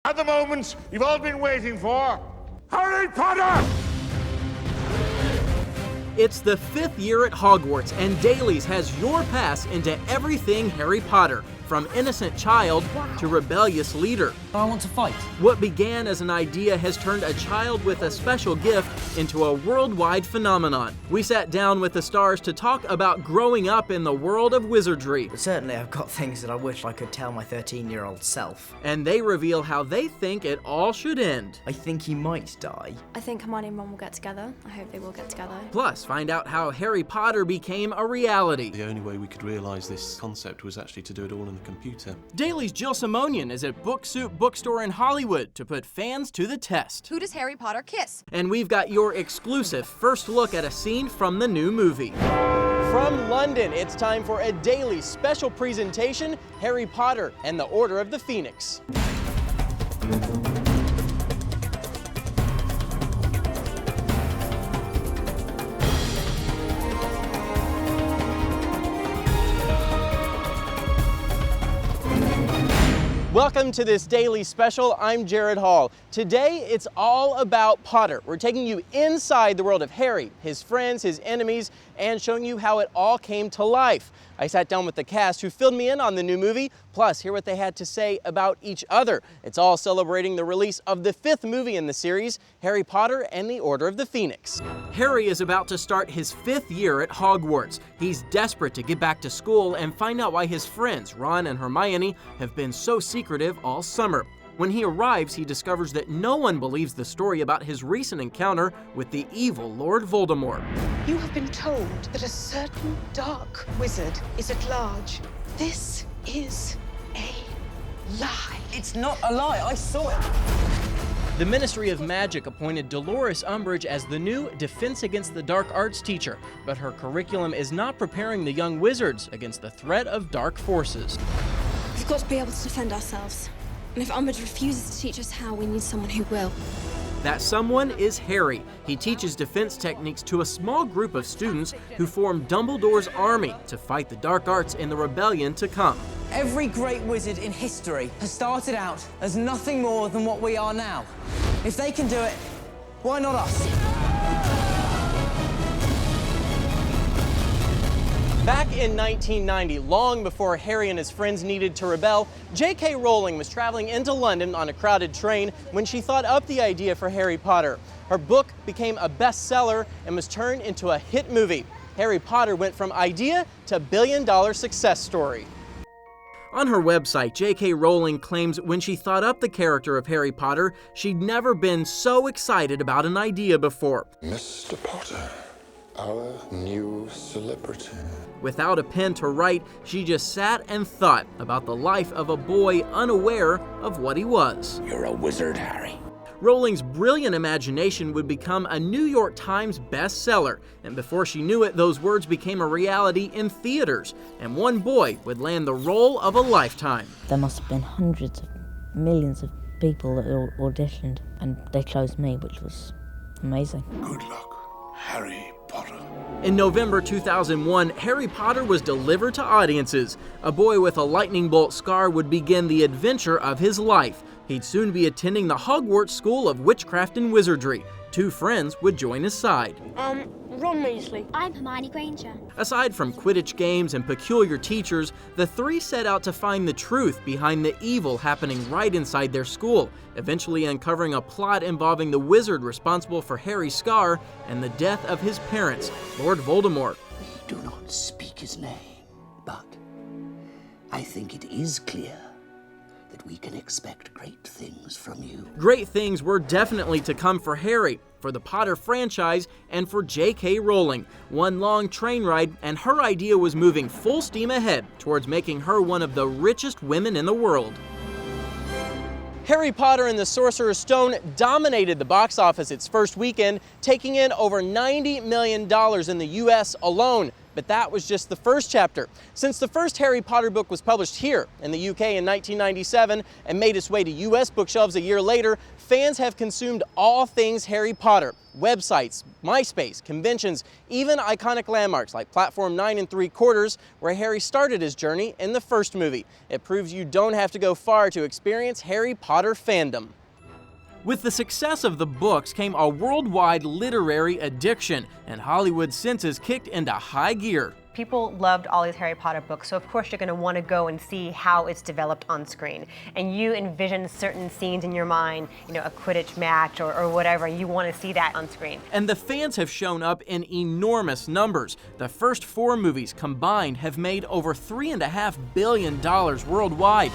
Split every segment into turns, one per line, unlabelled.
At the moment you've all been waiting for, Harry Potter!
It's the 5th year at Hogwarts, and Dailies has your pass into everything Harry Potter, from innocent child to rebellious leader.
I want to fight.
What began as an idea has turned a child with a special gift into a worldwide phenomenon. We sat down with the stars to talk about growing up in the world of wizardry.
But certainly I've got things that I wish I could tell my 13-year-old self.
And they reveal how they think it all should end.
I think he might die.
I think Hermione and Ron will get together. I hope they will get together.
Plus, find out how Harry Potter became a reality.
The only way we could realise this concept was actually to do it all in the computer.
Daily's Jill Simonian is at Book Soup Bookstore in Hollywood to put fans to the test.
Who does Harry Potter kiss?
And we've got your exclusive first look at a scene from the new movie. From London, it's time for a Daily special presentation, Harry Potter and the Order of the Phoenix. Welcome to this Daily Special. I'm Jared Hall. Today, it's all about Potter. We're taking you inside the world of Harry, his friends, his enemies, and showing you how it all came to life. I sat down with the cast who filled me in on the new movie, plus hear what they had to say about each other. It's all celebrating the release of the 5th movie in the series, Harry Potter and the Order of the Phoenix. Harry is about to start his 5th year at Hogwarts. He's desperate to get back to school and find out why his friends, Ron and Hermione, have been so secretive all summer. When he arrives, he discovers that no one believes the story about his recent encounter with the evil Lord Voldemort.
You have been told that a certain dark wizard is at large. This is a lie.
It's not a lie, I saw it.
The Ministry of Magic appointed Dolores Umbridge as the new Defense Against the Dark Arts teacher, but her curriculum is not preparing the young wizards against the threat of dark forces.
We've got to be able to defend ourselves. And if Umbridge refuses to teach us how, we need someone who will.
That someone is Harry. He teaches defense techniques to a small group of students who form Dumbledore's army to fight the dark arts in the rebellion to come.
Every great wizard in history has started out as nothing more than what we are now. If they can do it, why not us?
Back in 1990, long before Harry and his friends needed to rebel, J.K. Rowling was traveling into London on a crowded train when she thought up the idea for Harry Potter. Her book became a bestseller and was turned into a hit movie. Harry Potter went from idea to billion-dollar success story. On her website, J.K. Rowling claims when she thought up the character of Harry Potter, she'd never been so excited about an idea before.
Mr. Potter, our new celebrity.
Without a pen to write, she just sat and thought about the life of a boy unaware of what he was.
You're a wizard, Harry.
Rowling's brilliant imagination would become a New York Times bestseller, and before she knew it, those words became a reality in theaters, and one boy would land the role of a lifetime.
There must have been hundreds of millions of people that auditioned, and they chose me, which was amazing.
Good luck, Harry Potter.
In November 2001, Harry Potter was delivered to audiences. A boy with a lightning bolt scar would begin the adventure of his life. He'd soon be attending the Hogwarts School of Witchcraft and Wizardry. 2 friends would join his side.
Ron Weasley.
I'm Hermione Granger.
Aside from Quidditch games and peculiar teachers, the 3 set out to find the truth behind the evil happening right inside their school, eventually uncovering a plot involving the wizard responsible for Harry's scar and the death of his parents, Lord Voldemort.
We do not speak his name, but I think it is clear that we can expect great things from you.
Great things were definitely to come for Harry, for the Potter franchise, and for J.K. Rowling. One long train ride, and her idea was moving full steam ahead towards making her one of the richest women in the world. Harry Potter and the Sorcerer's Stone dominated the box office its first weekend, taking in over $90 million in the U.S. alone. But that was just the first chapter. Since the first Harry Potter book was published here in the UK in 1997 and made its way to US bookshelves a year later, fans have consumed all things Harry Potter. Websites, MySpace, conventions, even iconic landmarks like Platform 9 3/4, where Harry started his journey in the first movie. It proves you don't have to go far to experience Harry Potter fandom. With the success of the books came a worldwide literary addiction, and Hollywood's senses kicked into high gear.
People loved all these Harry Potter books, so of course you're going to want to go and see how it's developed on screen. And you envision certain scenes in your mind, you know, a Quidditch match or whatever, and you want to see that on screen.
And the fans have shown up in enormous numbers. The first 4 movies combined have made over $3.5 billion worldwide.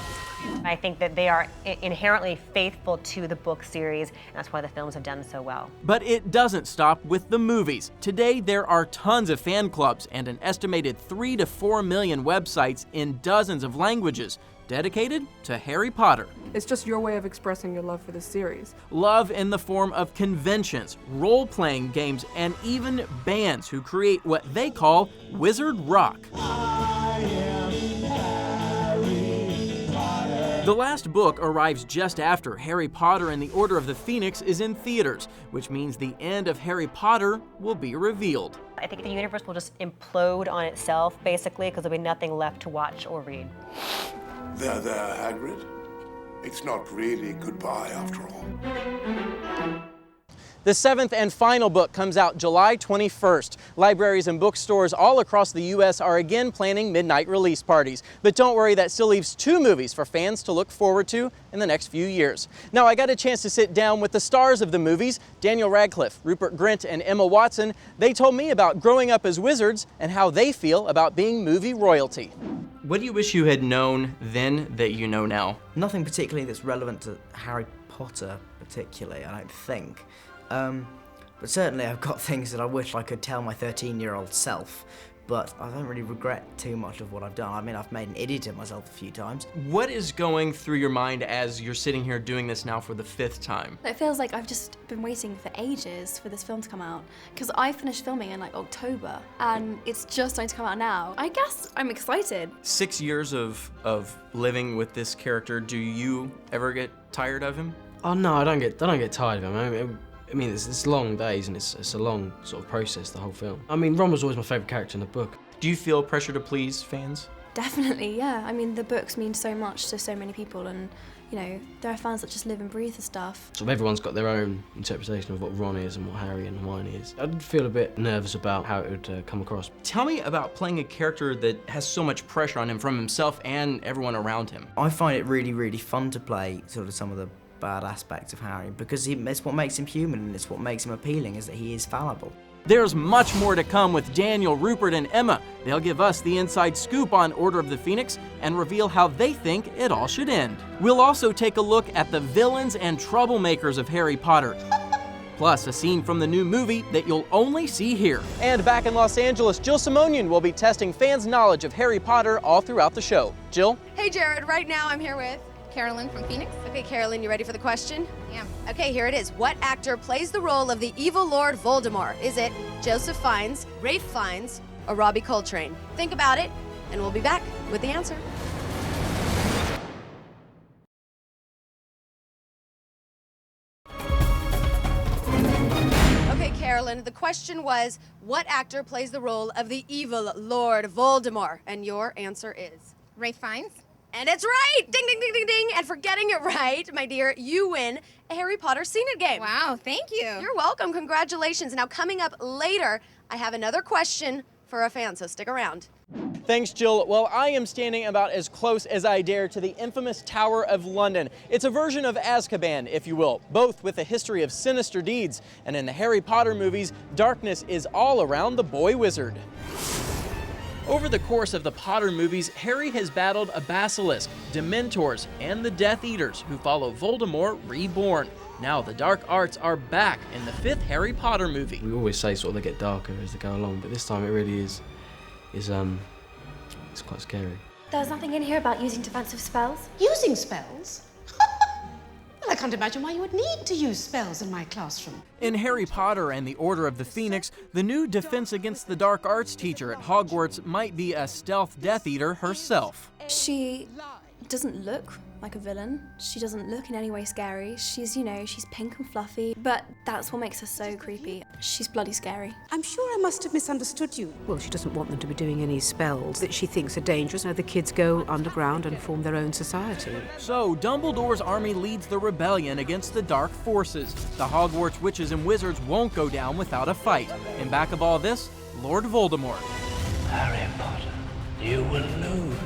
I think that they are inherently faithful to the book series, and that's why the films have done so well.
But it doesn't stop with the movies. Today, there are tons of fan clubs and an estimated 3 to 4 million websites in dozens of languages dedicated to Harry Potter.
It's just your way of expressing your love for the series.
Love in the form of conventions, role-playing games, and even bands who create what they call Wizard Rock. The last book arrives just after Harry Potter and the Order of the Phoenix is in theaters, which means the end of Harry Potter will be revealed.
I think the universe will just implode on itself, basically, because there'll be nothing left to watch or read.
There, Hagrid. It's not really goodbye after all.
The 7th and final book comes out July 21st. Libraries and bookstores all across the U.S. are again planning midnight release parties. But don't worry, that still leaves 2 movies for fans to look forward to in the next few years. Now, I got a chance to sit down with the stars of the movies, Daniel Radcliffe, Rupert Grind, and Emma Watson. They told me about growing up as wizards and how they feel about being movie royalty. What do you wish you had known then that you know now?
Nothing particularly that's relevant to Harry Potter, particularly, I don't think. But certainly I've got things that I wish I could tell my 13-year-old self, but I don't really regret too much of what I've done. I mean, I've made an idiot of myself a few times.
What is going through your mind as you're sitting here doing this now for the 5th time?
It feels like I've just been waiting for ages for this film to come out, because I finished filming in like October and it's just starting to come out now. I guess I'm excited.
6 years of living with this character, do you ever get tired of him?
Oh no, I don't get tired of him. I mean, it's long days and it's a long sort of process, the whole film. I mean, Ron was always my favourite character in the book.
Do you feel pressure to please fans?
Definitely, yeah. I mean, the books mean so much to so many people, and you know, there are fans that just live and breathe the stuff.
So everyone's got their own interpretation of what Ron is and what Harry and Hermione is. I did feel a bit nervous about how it would come across.
Tell me about playing a character that has so much pressure on him from himself and everyone around him.
I find it really, really fun to play sort of some of the bad aspects of Harry, because it's what makes him human and it's what makes him appealing, is that he is fallible.
There's much more to come with Daniel, Rupert, and Emma. They'll give us the inside scoop on Order of the Phoenix and reveal how they think it all should end. We'll also take a look at the villains and troublemakers of Harry Potter. Plus, a scene from the new movie that you'll only see here. And back in Los Angeles, Jill Simonian will be testing fans' knowledge of Harry Potter all throughout the show. Jill?
Hey Jared, right now I'm here with Carolyn from Phoenix. Okay, Carolyn, you ready for the question? Yeah. Okay, here it is. What actor plays the role of the evil Lord Voldemort? Is it Joseph Fiennes, Ralph Fiennes, or Robbie Coltrane? Think about it, and we'll be back with the answer. Okay, Carolyn, the question was, what actor plays the role of the evil Lord Voldemort? And your answer is?
Ralph Fiennes.
And it's right! Ding, ding, ding, ding, ding! And for getting it right, my dear, you win a Harry Potter Scene It game.
Wow, thank you.
You're welcome. Congratulations. Now, coming up later, I have another question for a fan, so stick around.
Thanks, Jill. Well, I am standing about as close as I dare to the infamous Tower of London. It's a version of Azkaban, if you will, both with a history of sinister deeds. And in the Harry Potter movies, darkness is all around the boy wizard. Over the course of the Potter movies, Harry has battled a basilisk, Dementors, and the Death Eaters, who follow Voldemort reborn. Now the dark arts are back in the 5th Harry Potter movie.
We always say sort of they get darker as they go along, but this time it really is it's quite scary.
There's nothing in here about using defensive spells.
Using spells? Like can't imagine why you would need to use spells in my classroom.
In Harry Potter and the Order of the Phoenix, the new Defense Against the Dark Arts teacher at Hogwarts might be a stealth Death Eater herself.
She doesn't look like a villain. She doesn't look in any way scary. She's, you know, she's pink and fluffy, but that's what makes her so creepy. She's bloody scary.
I'm sure I must have misunderstood you.
Well, she doesn't want them to be doing any spells that she thinks are dangerous. Now the kids go underground and form their own society.
So, Dumbledore's army leads the rebellion against the dark forces. The Hogwarts witches and wizards won't go down without a fight. In back of all this, Lord Voldemort.
Harry Potter, you will lose.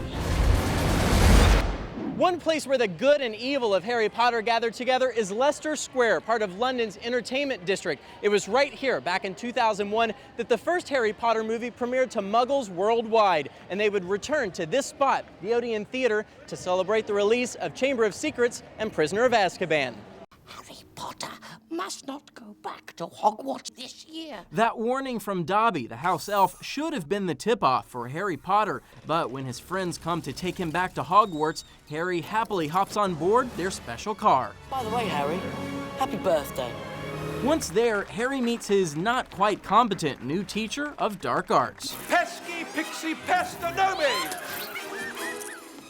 One place where the good and evil of Harry Potter gathered together is Leicester Square, part of London's entertainment district. It was right here, back in 2001, that the first Harry Potter movie premiered to Muggles worldwide, and they would return to this spot, the Odeon Theater, to celebrate the release of Chamber of Secrets and Prisoner of Azkaban.
Harry Potter must not go back to Hogwarts this year.
That warning from Dobby, the house elf, should have been the tip-off for Harry Potter, but when his friends come to take him back to Hogwarts, Harry happily hops on board their special car.
By the way, Harry, happy birthday.
Once there, Harry meets his not quite competent new teacher of dark arts.
Pesky pixie pestonomi!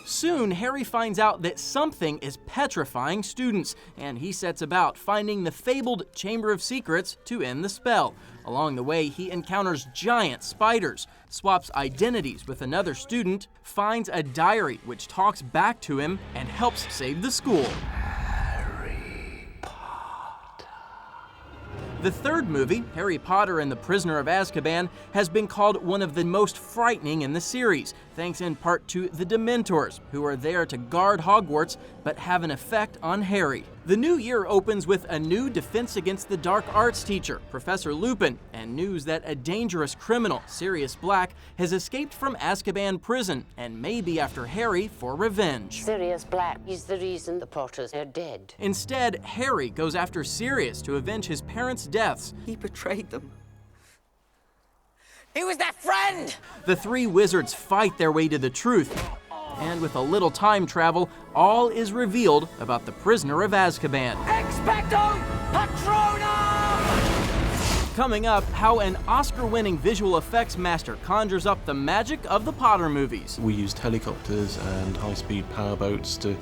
Soon, Harry finds out that something is petrifying students, and he sets about finding the fabled Chamber of Secrets to end the spell. Along the way, he encounters giant spiders, swaps identities with another student, finds a diary which talks back to him, and helps save the school. The third movie, Harry Potter and the Prisoner of Azkaban, has been called one of the most frightening in the series, thanks in part to the Dementors, who are there to guard Hogwarts but have an effect on Harry. The new year opens with a new Defense Against the Dark Arts teacher, Professor Lupin, and news that a dangerous criminal, Sirius Black, has escaped from Azkaban prison and may be after Harry for revenge.
Sirius Black is the reason the Potters are dead.
Instead, Harry goes after Sirius to avenge his parents' deaths.
He betrayed them.
He was their friend!
The three wizards fight their way to the truth, and with a little time travel, all is revealed about the Prisoner of Azkaban.
Expecto Patronum!
Coming up, how an Oscar-winning visual effects master conjures up the magic of the Potter movies.
We used helicopters and high-speed powerboats to,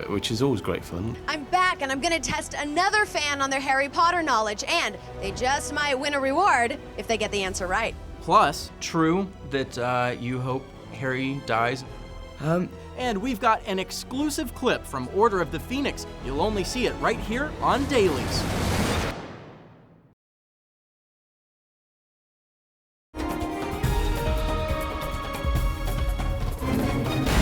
which is always great fun.
I'm back, and I'm gonna test another fan on their Harry Potter knowledge, and they just might win a reward if they get the answer right.
Plus, true that you hope Harry dies. And we've got an exclusive clip from Order of the Phoenix. You'll only see it right here on Dailies.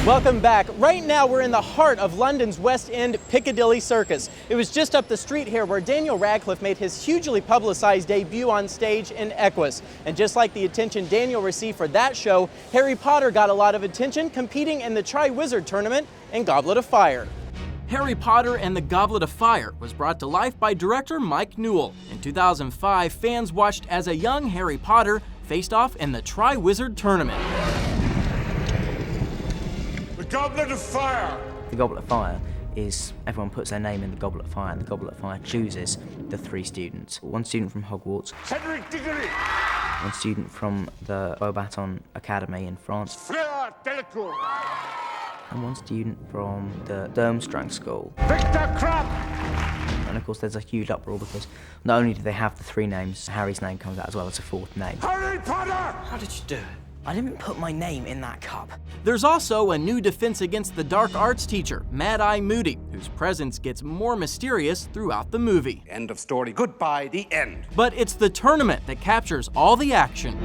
Welcome back. Right now we're in the heart of London's West End Piccadilly Circus. It was just up the street here where Daniel Radcliffe made his hugely publicized debut on stage in Equus. And just like the attention Daniel received for that show, Harry Potter got a lot of attention competing in the Triwizard Tournament and Goblet of Fire. Harry Potter and the Goblet of Fire was brought to life by director Mike Newell. In 2005, fans watched as a young Harry Potter faced off in the Triwizard Tournament.
Goblet of Fire!
The Goblet of Fire is everyone puts their name in the Goblet of Fire, and the Goblet of Fire chooses the three students. One student from Hogwarts,
Cedric Diggory!
one student from the Beauxbatons Academy in France,
Fleur Delacour!
and one student from the Durmstrang School.
Victor Crumb!
And of course there's a huge uproar because not only do they have the three names, Harry's name comes out as well as a fourth name.
Harry Potter!
How did you do it? I didn't put my name in that cup.
There's also a new Defense Against the Dark Arts teacher, Mad-Eye Moody, whose presence gets more mysterious throughout the movie.
End of story. Goodbye, the end.
But it's the tournament that captures all the action.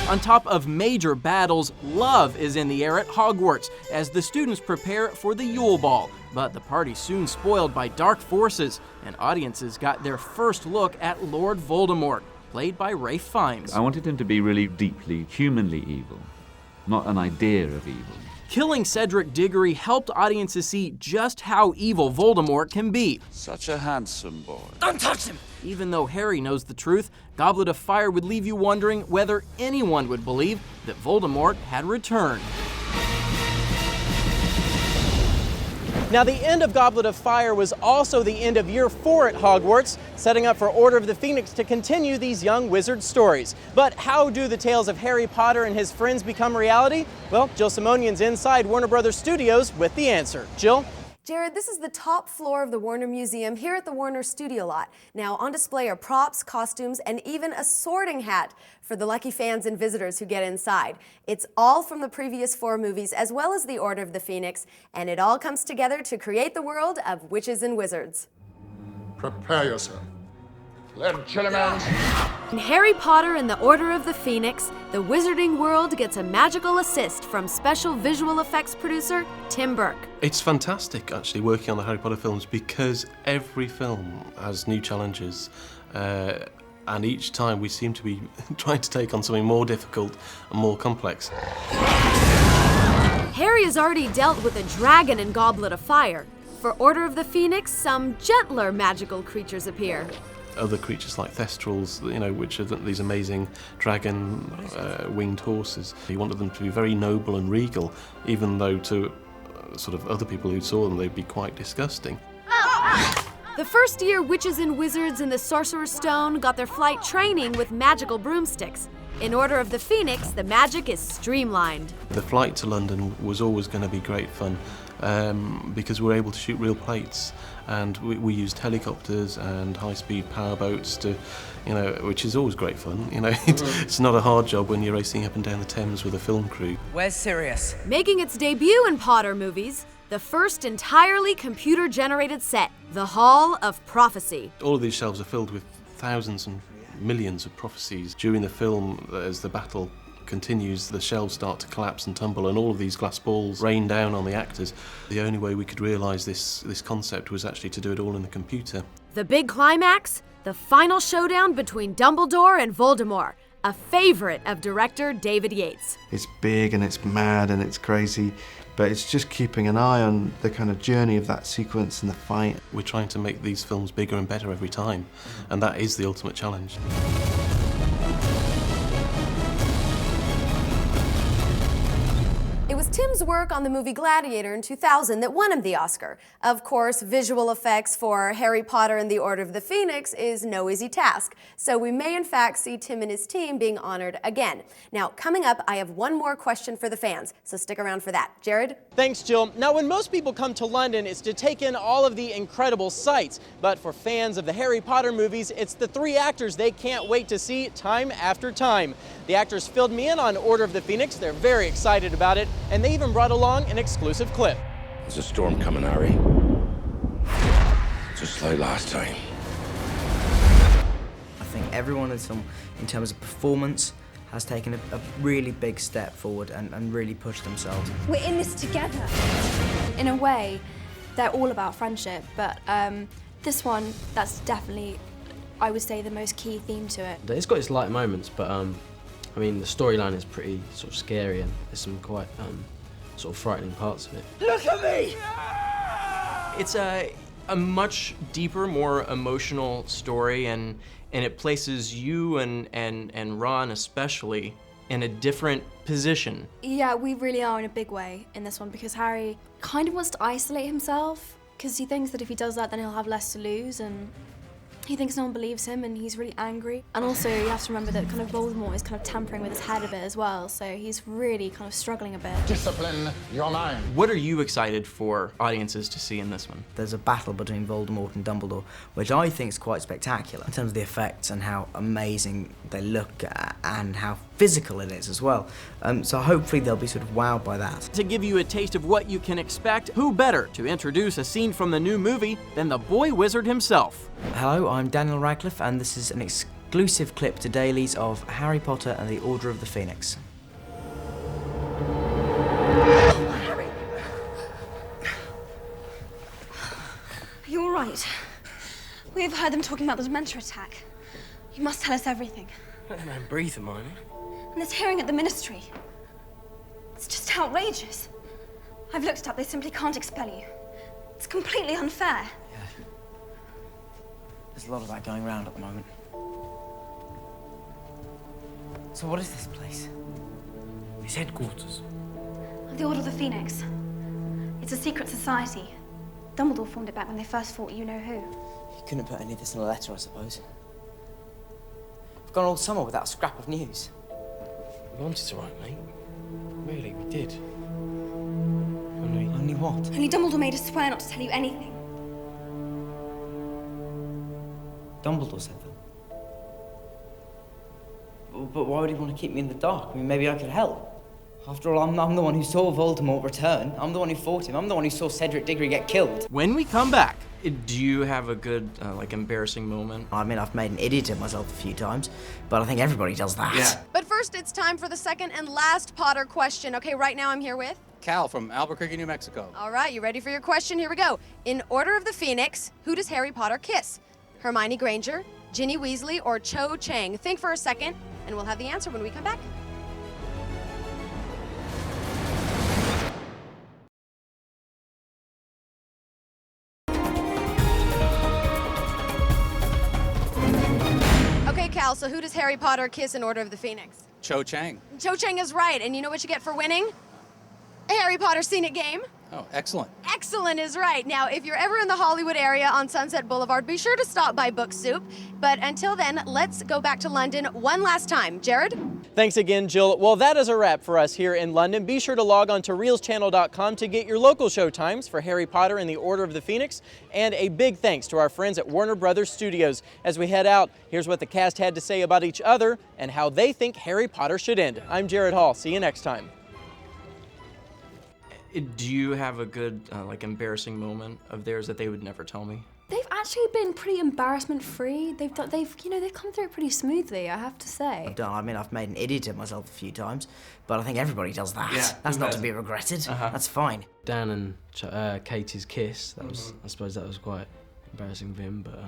On top of major battles, love is in the air at Hogwarts as the students prepare for the Yule Ball. But the party's soon spoiled by dark forces, and audiences got their first look at Lord Voldemort, played by Ralph Fiennes.
I wanted him to be really deeply, humanly evil, not an idea of evil.
Killing Cedric Diggory helped audiences see just how evil Voldemort can be.
Such a handsome boy.
Don't touch him!
Even though Harry knows the truth, Goblet of Fire would leave you wondering whether anyone would believe that Voldemort had returned. Now, the end of Goblet of Fire was also the end of year 4 at Hogwarts, setting up for Order of the Phoenix to continue these young wizard stories. But how do the tales of Harry Potter and his friends become reality? Well, Jill Simonian's inside Warner Brothers Studios with the answer. Jill?
Jared, this is the top floor of the Warner Museum here at the Warner Studio Lot. Now, on display are props, costumes, and even a sorting hat for the lucky fans and visitors who get inside. It's all from the previous 4 movies, as well as the Order of the Phoenix, and it all comes together to create the world of witches and wizards.
Prepare yourself. Reelzchannel.
In Harry Potter and the Order of the Phoenix, the wizarding world gets a magical assist from special visual effects producer Tim Burke.
It's fantastic, actually, working on the Harry Potter films because every film has new challenges. And each time we seem to be trying to take on something more difficult and more complex.
Harry has already dealt with a dragon in Goblet of Fire. For Order of the Phoenix, some gentler magical creatures appear.
Other creatures like Thestrals, which are these amazing dragon winged horses. He wanted them to be very noble and regal, even though to sort of other people who saw them, they'd be quite disgusting.
The first-year witches and wizards in the Sorcerer's Stone got their flight training with magical broomsticks. In Order of the Phoenix, the magic is streamlined.
The flight to London was always going to be great fun because we were able to shoot real plates, and we used helicopters and high-speed powerboats to, which is always great fun. It's not a hard job when you're racing up and down the Thames with a film crew.
Where's Sirius?
Making its debut in Potter movies, the first entirely computer-generated set, the Hall of Prophecy.
All of these shelves are filled with thousands and millions of prophecies. During the film, as the battle continues, the shelves start to collapse and tumble, and all of these glass balls rain down on the actors. The only way we could realise this concept was actually to do it all in the computer.
The big climax? The final showdown between Dumbledore and Voldemort, a favourite of director David Yates.
It's big and it's mad and it's crazy, but it's just keeping an eye on the kind of journey of that sequence and the fight.
We're trying to make these films bigger and better every time, and that is the ultimate challenge.
It was Tim's work on the movie Gladiator in 2000 that won him the Oscar. Of course, visual effects for Harry Potter and the Order of the Phoenix is no easy task, so we may in fact see Tim and his team being honored again. Now, coming up, I have one more question for the fans, so stick around for that. Jared?
Thanks, Jill. Now, when most people come to London, it's to take in all of the incredible sights, but for fans of the Harry Potter movies, it's the 3 actors they can't wait to see time after time. The actors filled me in on Order of the Phoenix. They're very excited about it, and they even brought along an exclusive clip.
There's a storm coming, Harry. Just like last time.
I think everyone in terms of performance has taken a really big step forward and really pushed themselves.
We're in this together. In a way, they're all about friendship, but this one, that's definitely, I would say, the most key theme to it.
It's got its light moments, but I mean, the storyline is pretty sort of scary, and there's some quite sort of frightening parts of it.
Look at me!
It's a much deeper, more emotional story, and it places you and Ron especially in a different position.
Yeah, we really are in a big way in this one, because Harry kind of wants to isolate himself, because he thinks that if he does that, then he'll have less to lose, and he thinks no one believes him, and he's really angry. And also, you have to remember that kind of Voldemort is kind of tampering with his head a bit as well, so he's really kind of struggling a bit.
Discipline your mind.
What are you excited for audiences to see in this one?
There's a battle between Voldemort and Dumbledore, which I think is quite spectacular in terms of the effects and how amazing they look and how physical it is as well. So hopefully they'll be sort of wowed by that.
To give you a taste of what you can expect, who better to introduce a scene from the new movie than the boy wizard himself?
Hello, I'm Daniel Radcliffe, and this is an exclusive clip to dailies of Harry Potter and the Order of the Phoenix.
Harry! Are you all right? We've heard them talking about the Dementor attack. You must tell us everything.
Let the man breathe a moment.
And this hearing at the Ministry. It's just outrageous. I've looked it up. They simply can't expel you. It's completely unfair.
Yeah. There's a lot of that going around at the moment. So what is this place?
His headquarters.
The Order of the Phoenix. It's a secret society. Dumbledore formed it back when they first fought you-know-who.
You couldn't put any of this in a letter, I suppose. We've gone all summer without a scrap of news.
We wanted to write, mate. Really, we did.
Only what?
Only Dumbledore made us swear not to tell you anything.
Dumbledore said that. But why would he want to keep me in the dark? I mean, maybe I could help. After all, I'm the one who saw Voldemort return. I'm the one who fought him. I'm the one who saw Cedric Diggory get killed.
When we come back, do you have a good, like, embarrassing moment?
I mean, I've made an idiot of myself a few times, but I think everybody does that.
Yeah.
But first, it's time for the second and last Potter question. Okay, right now I'm here with...
Cal from Albuquerque, New Mexico.
All right, you ready for your question? Here we go. In Order of the Phoenix, who does Harry Potter kiss? Hermione Granger, Ginny Weasley, or Cho Chang? Think for a second, and we'll have the answer when we come back. Okay, Cal, so who does Harry Potter kiss in Order of the Phoenix?
Cho Chang.
Cho Chang is right, and you know what you get for winning? A Harry Potter Scenic Game.
Oh, excellent.
Excellent is right. Now, if you're ever in the Hollywood area on Sunset Boulevard, be sure to stop by Book Soup. But until then, let's go back to London one last time. Jared?
Thanks again, Jill. Well, that is a wrap for us here in London. Be sure to log on to Reelzchannel.com to get your local show times for Harry Potter and the Order of the Phoenix. And a big thanks to our friends at Warner Brothers Studios. As we head out, here's what the cast had to say about each other and how they think Harry Potter should end. I'm Jared Hall. See you next time. Do you have a good, like, embarrassing moment of theirs that they would never tell me?
They've actually been pretty embarrassment-free. They've come through it pretty smoothly, I have to say.
I've made an idiot of myself a few times, but I think everybody does that.
Yeah,
That's not to be regretted. That's fine.
Dan and Katie's kiss, that was, I suppose that was quite embarrassing for him, but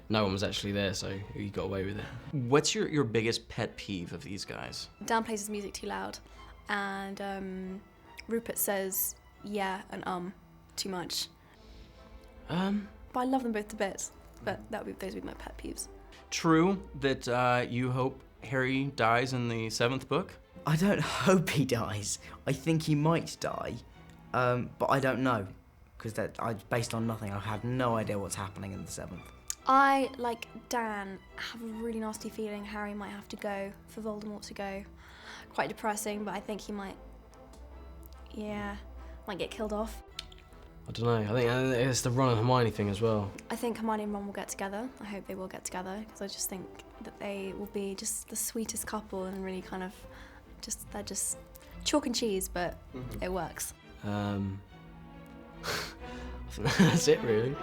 no one was actually there, so he got away with it.
What's your biggest pet peeve of these guys?
Dan plays his music too loud, and Rupert says yeah and too much. But I love them both to bits. But those would be my pet peeves.
True that you hope Harry dies in the 7th book?
I don't hope he dies. I think he might die, but I don't know, because based on nothing, I have no idea what's happening in the 7th.
I, like Dan, have a really nasty feeling Harry might have to go for Voldemort to go. Quite depressing, but I think he might get killed off.
I don't know, I think it's the Ron and Hermione thing as well.
I think Hermione and Ron will get together. I hope they will get together, because I just think that they will be just the sweetest couple and really kind of they're just chalk and cheese, but it works.
I think that's it, really.